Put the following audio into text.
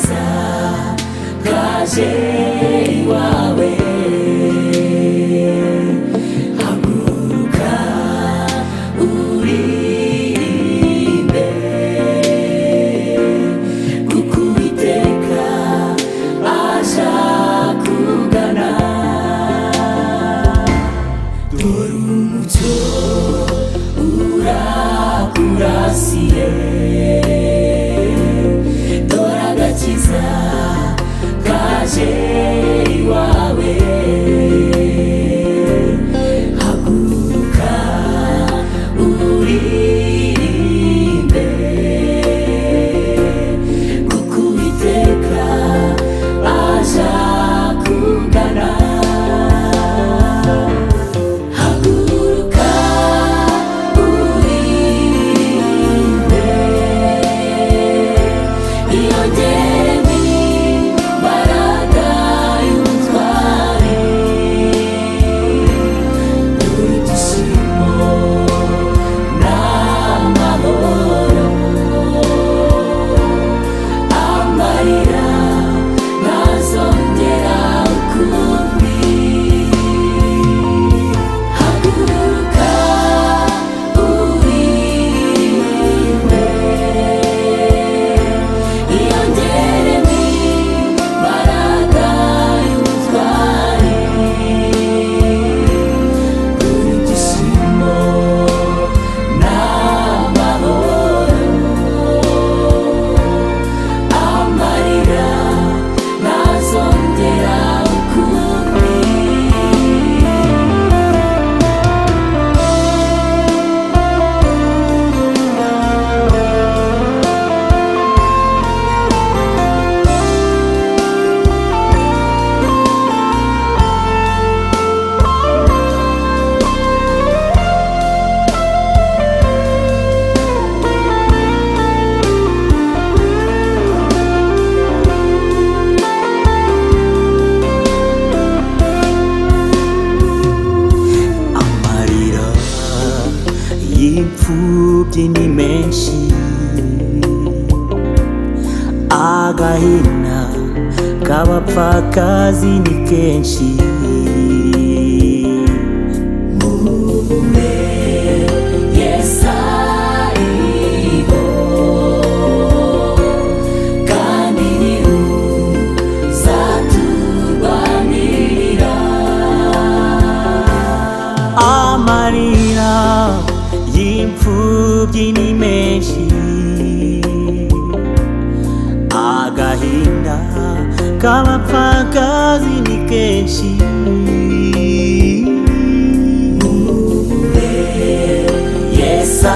agakiza kaje iwawe. Haguruka uririmbe, kuko Uwiteka aja kugana. Dore umucyo urakurasiye, dore agakiza kaje iwawe. Haguruka uririmbe, kuko Uwiteka aja kugana. Haguruka uririmbe, iyongeremo imbaraga y'ubutwari. Dore ibyishimo n'amahoro, amarira ntazongera ukundi. Haguruka uririmbe, iyongeremo imbaraga y'ubutwari. Dore ibyishimo n'amahoro, amarira ntazongera ukundi. Amarira y'imfubyi ni menshi, agahinda k'abapfakazi ni kenshi. Mube Yesu ariho, kandi niwe uzaturwanirira. Amarira y'imfubyi ni menshi, agahinda k'abapfakazi ni kenshi. Mube Yesu